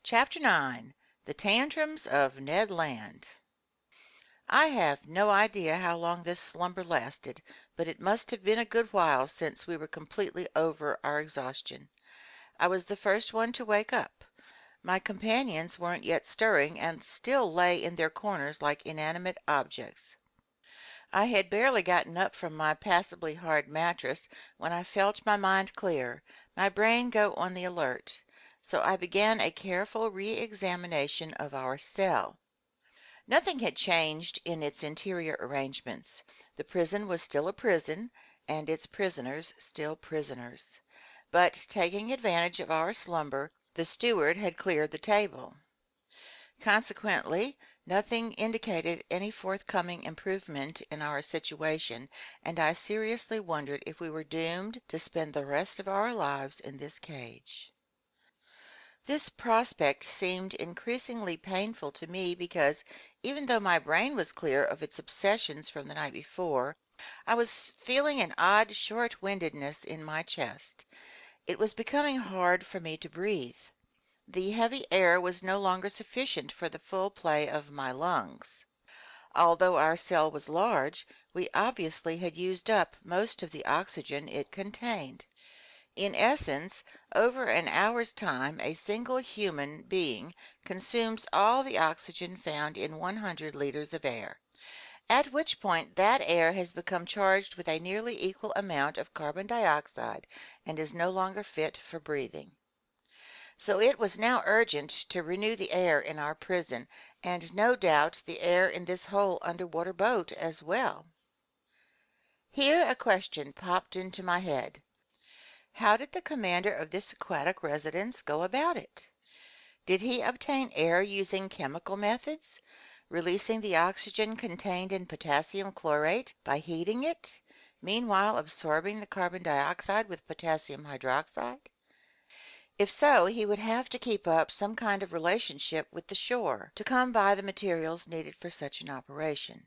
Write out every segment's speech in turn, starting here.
Chapter 9. The Tantrums of Ned Land. I have no idea how long this slumber lasted, but it must have been a good while since we were completely over our exhaustion. I was the first one to wake up. My companions weren't yet stirring and still lay in their corners like inanimate objects. I had barely gotten up from my passably hard mattress when I felt my mind clear, my brain go on the alert. So I began a careful re-examination of our cell. Nothing had changed in its interior arrangements. The prison was still a prison, and its prisoners still prisoners. But taking advantage of our slumber, the steward had cleared the table. Consequently, nothing indicated any forthcoming improvement in our situation, and I seriously wondered if we were doomed to spend the rest of our lives in this cage. This prospect seemed increasingly painful to me because, even though my brain was clear of its obsessions from the night before, I was feeling an odd short-windedness in my chest. It was becoming hard for me to breathe. The heavy air was no longer sufficient for the full play of my lungs. Although our cell was large, we obviously had used up most of the oxygen it contained. In essence, over an hour's time, a single human being consumes all the oxygen found in 100 liters of air, at which point that air has become charged with a nearly equal amount of carbon dioxide and is no longer fit for breathing. So it was now urgent to renew the air in our prison, and no doubt the air in this whole underwater boat as well. Here a question popped into my head. How did the commander of this aquatic residence go about it? Did he obtain air using chemical methods, releasing the oxygen contained in potassium chlorate by heating it, meanwhile absorbing the carbon dioxide with potassium hydroxide? If so, he would have to keep up some kind of relationship with the shore to come by the materials needed for such an operation.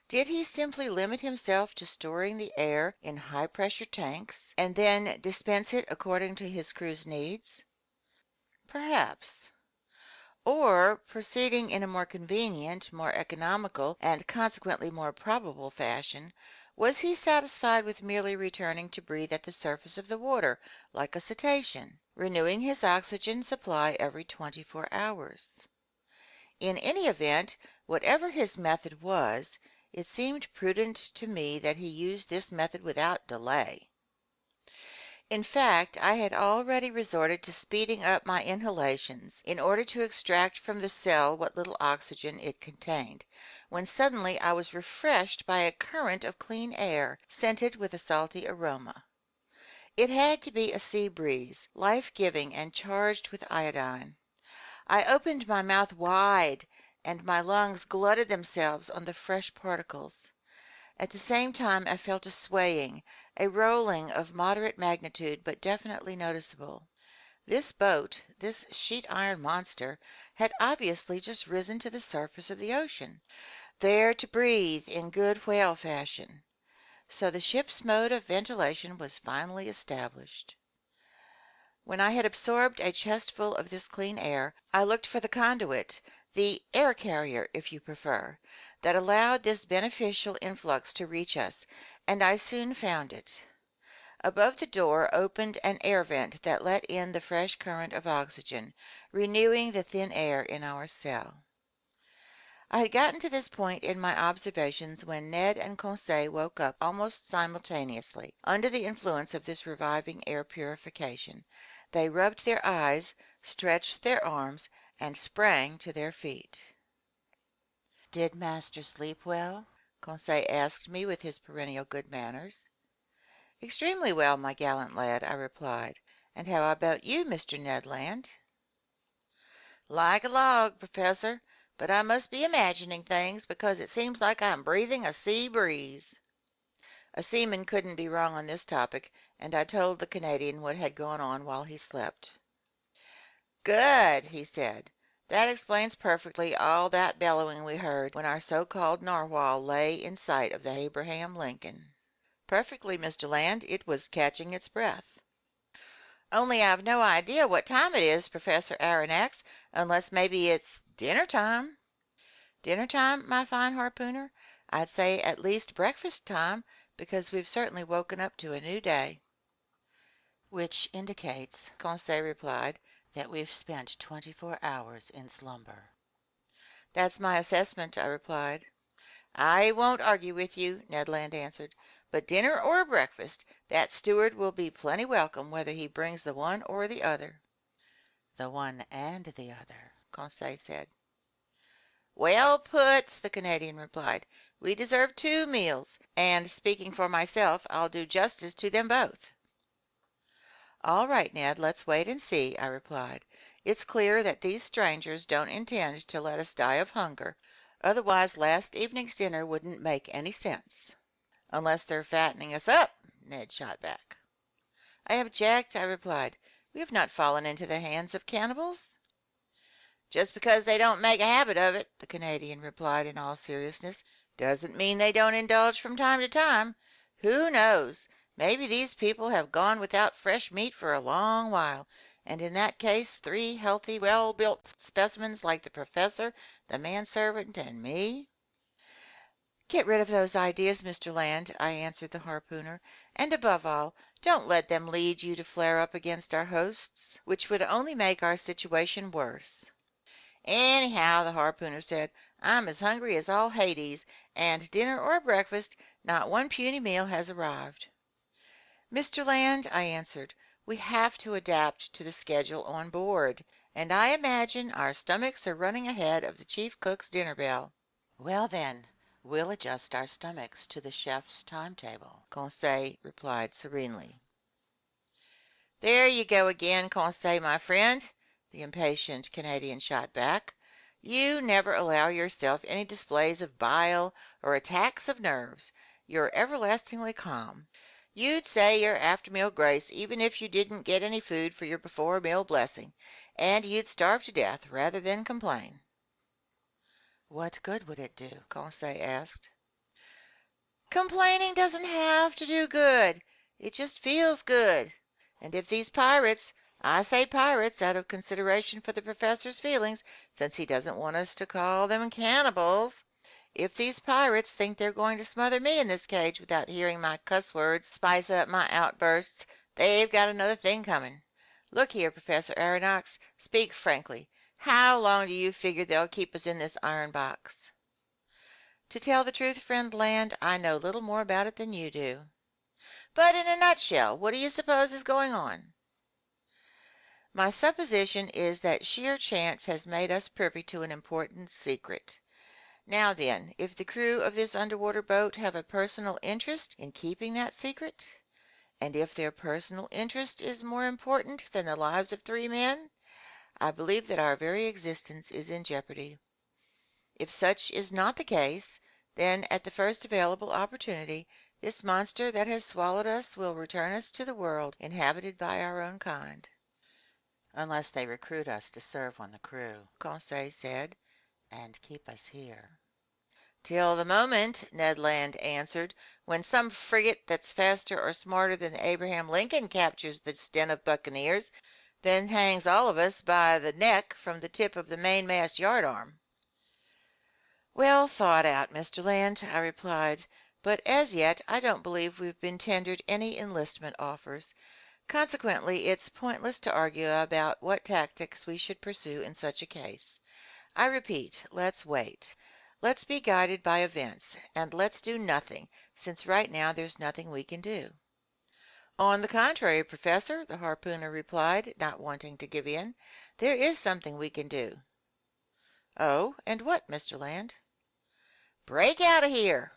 Did he simply limit himself to storing the air in high-pressure tanks and then dispense it according to his crew's needs? Perhaps. Or, proceeding in a more convenient, more economical, and consequently more probable fashion, was he satisfied with merely returning to breathe at the surface of the water like a cetacean, renewing his oxygen supply every 24 hours? In any event, whatever his method was, it seemed prudent to me that he use this method without delay. In fact, I had already resorted to speeding up my inhalations in order to extract from the cell what little oxygen it contained, when suddenly I was refreshed by a current of clean air, scented with a salty aroma. It had to be a sea breeze, life-giving and charged with iodine. I opened my mouth wide, and my lungs glutted themselves on the fresh particles. At the same time I felt a swaying, a rolling of moderate magnitude but definitely noticeable. This boat, this sheet-iron monster, had obviously just risen to the surface of the ocean, there to breathe in good whale fashion. So the ship's mode of ventilation was finally established. When I had absorbed a chestful of this clean air, I looked for the conduit, the air carrier, if you prefer, that allowed this beneficial influx to reach us, and I soon found it. Above the door opened an air vent that let in the fresh current of oxygen, renewing the thin air in our cell. I had gotten to this point in my observations when Ned and Conseil woke up almost simultaneously, under the influence of this reviving air purification. They rubbed their eyes, stretched their arms, and sprang to their feet. "Did master sleep well?" Conseil asked me with his perennial good manners. "Extremely well, my gallant lad," I replied. "And how about you, Mr. Ned Land?" "Like a log, Professor, but I must be imagining things because it seems like I'm breathing a sea breeze." A seaman couldn't be wrong on this topic, and I told the Canadian what had gone on while he slept. "Good," he said. "That explains perfectly all that bellowing we heard when our so-called narwhal lay in sight of the Abraham Lincoln." "Perfectly, Mr. Land. It was catching its breath." Only I've no idea what time it is, Professor Aronnax, unless maybe it's dinner time. Dinner time, my fine harpooner? I'd say at least breakfast time, because we've certainly woken up to a new day. Which indicates, Conseil replied, that we've spent 24 hours in slumber. That's my assessment, I replied. I won't argue with you, Ned Land answered, but dinner or breakfast, that steward will be plenty welcome whether he brings the one or the other. The one and the other, Conseil said. Well put, the Canadian replied. We deserve 2 meals, and speaking for myself, I'll do justice to them both. All right, Ned, let's wait and see, I replied. It's clear that these strangers don't intend to let us die of hunger. Otherwise, last evening's dinner wouldn't make any sense. Unless they're fattening us up, Ned shot back. I object, I replied. We have not fallen into the hands of cannibals. Just because they don't make a habit of it, the Canadian replied in all seriousness, doesn't mean they don't indulge from time to time. Who knows? Maybe these people have gone without fresh meat for a long while, and in that case 3 healthy, well-built specimens like the professor, the manservant, and me. Get rid of those ideas, Mr. Land, I answered the harpooner, and above all, don't let them lead you to flare up against our hosts, which would only make our situation worse. Anyhow, the harpooner said, I'm as hungry as all Hades, and dinner or breakfast, not one puny meal has arrived. Mr. Land, I answered, we have to adapt to the schedule on board, and I imagine our stomachs are running ahead of the chief cook's dinner bell. Well then, we'll adjust our stomachs to the chef's timetable, Conseil replied serenely. There you go again, Conseil, my friend, the impatient Canadian shot back. You never allow yourself any displays of bile or attacks of nerves. You're everlastingly calm. You'd say your after-meal grace even if you didn't get any food for your before-meal blessing, and you'd starve to death rather than complain. What good would it do? Conseil asked. Complaining doesn't have to do good. It just feels good. And if these pirates, I say pirates out of consideration for the professor's feelings, since he doesn't want us to call them cannibals, if these pirates think they're going to smother me in this cage without hearing my cuss words spice up my outbursts, they've got another thing coming. Look here, Professor Aronnax, speak frankly. How long do you figure they'll keep us in this iron box? To tell the truth, friend Land, I know little more about it than you do. But in a nutshell, what do you suppose is going on? My supposition is that sheer chance has made us privy to an important secret. Now then, if the crew of this underwater boat have a personal interest in keeping that secret, and if their personal interest is more important than the lives of 3 men, I believe that our very existence is in jeopardy. If such is not the case, then at the first available opportunity, this monster that has swallowed us will return us to the world inhabited by our own kind. Unless they recruit us to serve on the crew, Conseil said, and keep us here. Till the moment, Ned Land answered, when some frigate that's faster or smarter than the Abraham Lincoln captures this den of buccaneers, then hangs all of us by the neck from the tip of the mainmast yardarm. Well thought out, Mr. Land, I replied, but as yet I don't believe we've been tendered any enlistment offers. Consequently, it's pointless to argue about what tactics we should pursue in such a case. I repeat, let's wait. Let's be guided by events, and let's do nothing, since right now there's nothing we can do. On the contrary, Professor, the harpooner replied, not wanting to give in, there is something we can do. Oh, and what, Mr. Land? Break out of here!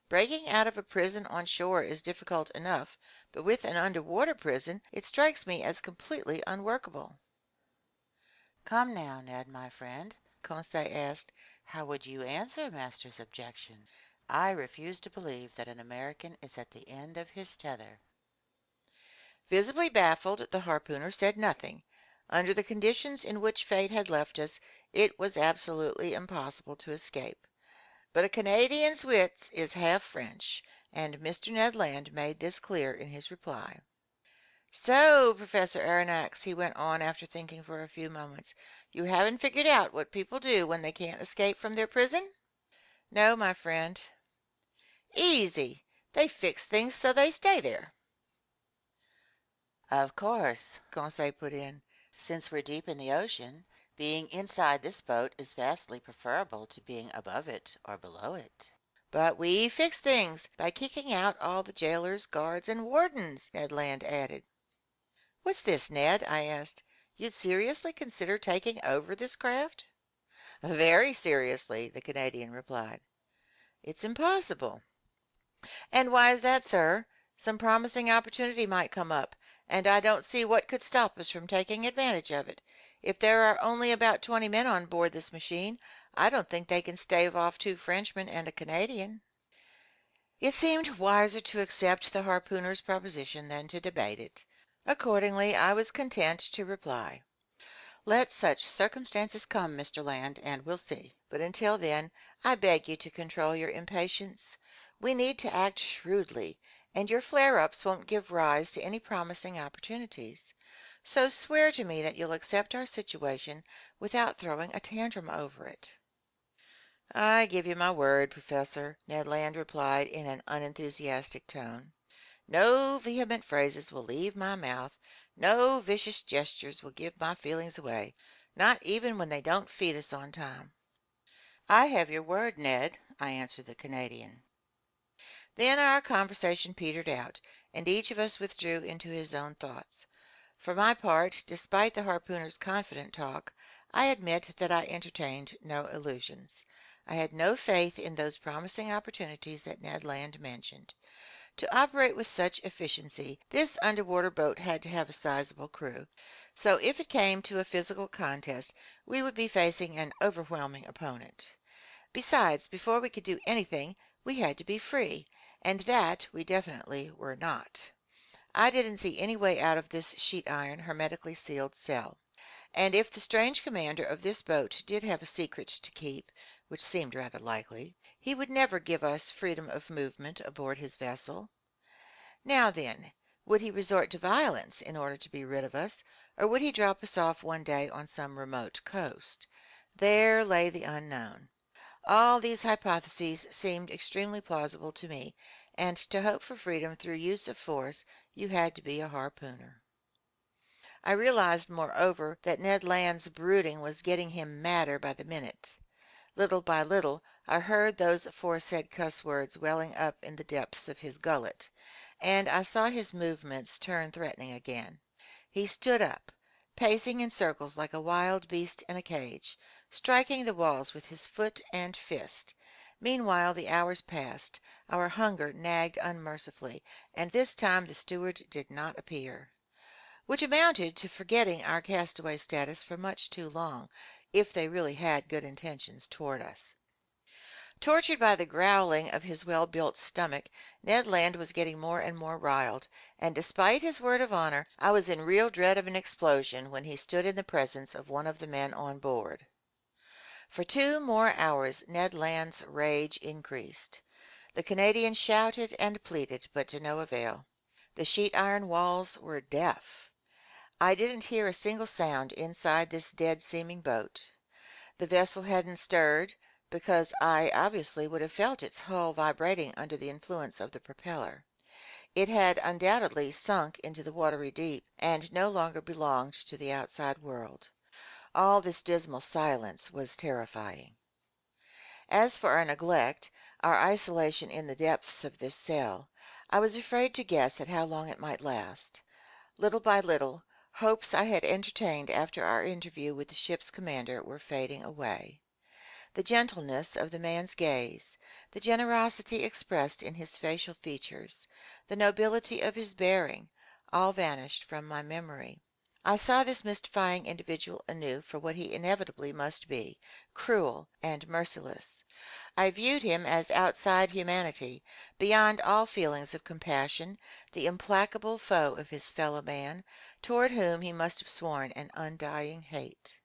Breaking out of a prison on shore is difficult enough, but with an underwater prison it strikes me as completely unworkable. Come now, Ned, my friend, Conseil asked, how would you answer Master's objection? I refuse to believe that an American is at the end of his tether. Visibly baffled, the harpooner said nothing. Under the conditions in which fate had left us, it was absolutely impossible to escape. But a Canadian's wits is half French, and Mr. Ned Land made this clear in his reply. So, Professor Aronnax, he went on after thinking for a few moments, you haven't figured out what people do when they can't escape from their prison? No, my friend. Easy. They fix things so they stay there. Of course, Conseil put in. Since we're deep in the ocean, being inside this boat is vastly preferable to being above it or below it. But we fix things by kicking out all the jailers, guards, and wardens, Ned Land added. What's this, Ned? I asked. You'd seriously consider taking over this craft? Very seriously, the Canadian replied. It's impossible. And why is that, sir? Some promising opportunity might come up, and I don't see what could stop us from taking advantage of it. If there are only about 20 men on board this machine, I don't think they can stave off 2 Frenchmen and a Canadian. It seemed wiser to accept the harpooner's proposition than to debate it. Accordingly, I was content to reply, let such circumstances come, Mr. Land, and we'll see. But until then, I beg you to control your impatience. We need to act shrewdly, and your flare-ups won't give rise to any promising opportunities. So swear to me that you'll accept our situation without throwing a tantrum over it. I give you my word, Professor, Ned Land replied in an unenthusiastic tone. No vehement phrases will leave my mouth. No vicious gestures will give my feelings away, not even when they don't feed us on time. I have your word, Ned, I answered the Canadian. Then our conversation petered out, and each of us withdrew into his own thoughts. For my part, despite the harpooner's confident talk, I admit that I entertained no illusions. I had no faith in those promising opportunities that Ned Land mentioned. To operate with such efficiency, this underwater boat had to have a sizable crew. So if it came to a physical contest, we would be facing an overwhelming opponent. Besides, before we could do anything, we had to be free, and that we definitely were not. I didn't see any way out of this sheet iron, hermetically sealed cell. And if the strange commander of this boat did have a secret to keep, which seemed rather likely, he would never give us freedom of movement aboard his vessel. Now then, would he resort to violence in order to be rid of us, or would he drop us off one day on some remote coast? There lay the unknown. All these hypotheses seemed extremely plausible to me, and to hope for freedom through use of force, you had to be a harpooner. I realized, moreover, that Ned Land's brooding was getting him madder by the minute. Little by little, I heard those aforesaid cuss words welling up in the depths of his gullet, and I saw his movements turn threatening again. He stood up, pacing in circles like a wild beast in a cage, striking the walls with his foot and fist. Meanwhile the hours passed. Our hunger nagged unmercifully, and this time the steward did not appear. Which amounted to forgetting our castaway status for much too long, if they really had good intentions toward us. Tortured by the growling of his well-built stomach, Ned Land was getting more and more riled, and despite his word of honor, I was in real dread of an explosion when he stood in the presence of one of the men on board. For 2 more hours Ned Land's rage increased. The Canadian shouted and pleaded, but to no avail. The sheet iron walls were deaf. I didn't hear a single sound inside this dead-seeming boat. The vessel hadn't stirred, because I obviously would have felt its hull vibrating under the influence of the propeller. It had undoubtedly sunk into the watery deep, and no longer belonged to the outside world. All this dismal silence was terrifying. As for our neglect, our isolation in the depths of this cell, I was afraid to guess at how long it might last. Little by little, hopes I had entertained after our interview with the ship's commander were fading away. The gentleness of the man's gaze, the generosity expressed in his facial features, the nobility of his bearing, all vanished from my memory. I saw this mystifying individual anew for what he inevitably must be, cruel and merciless. I viewed him as outside humanity, beyond all feelings of compassion, the implacable foe of his fellow man, toward whom he must have sworn an undying hate.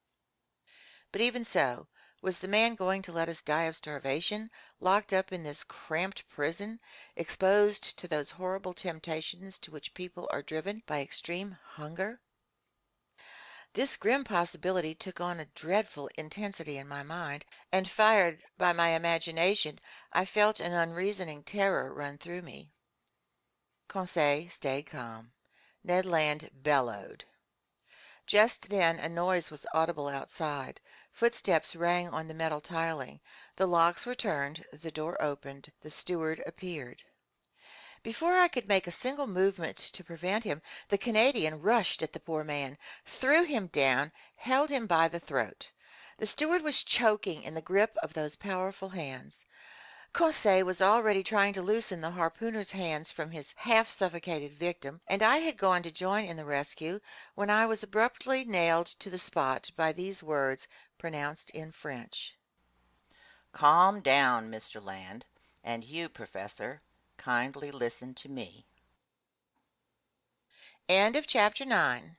But even so, Was the man going to let us die of starvation, locked up in this cramped prison, exposed to those horrible temptations to which people are driven by extreme hunger? This grim possibility took on a dreadful intensity in my mind, and fired by my imagination, I felt an unreasoning terror run through me. Conseil stayed calm. Ned Land bellowed. Just then a noise was audible outside. Footsteps rang on the metal tiling. The locks were turned, the door opened, the steward appeared. Before I could make a single movement to prevent him, the Canadian rushed at the poor man, threw him down, held him by the throat. The steward was choking in the grip of those powerful hands. Conseil was already trying to loosen the harpooner's hands from his half-suffocated victim, and I had gone to join in the rescue when I was abruptly nailed to the spot by these words pronounced in French. "Calm down, Mr. Land, and you, Professor, kindly listen to me." End of chapter 9.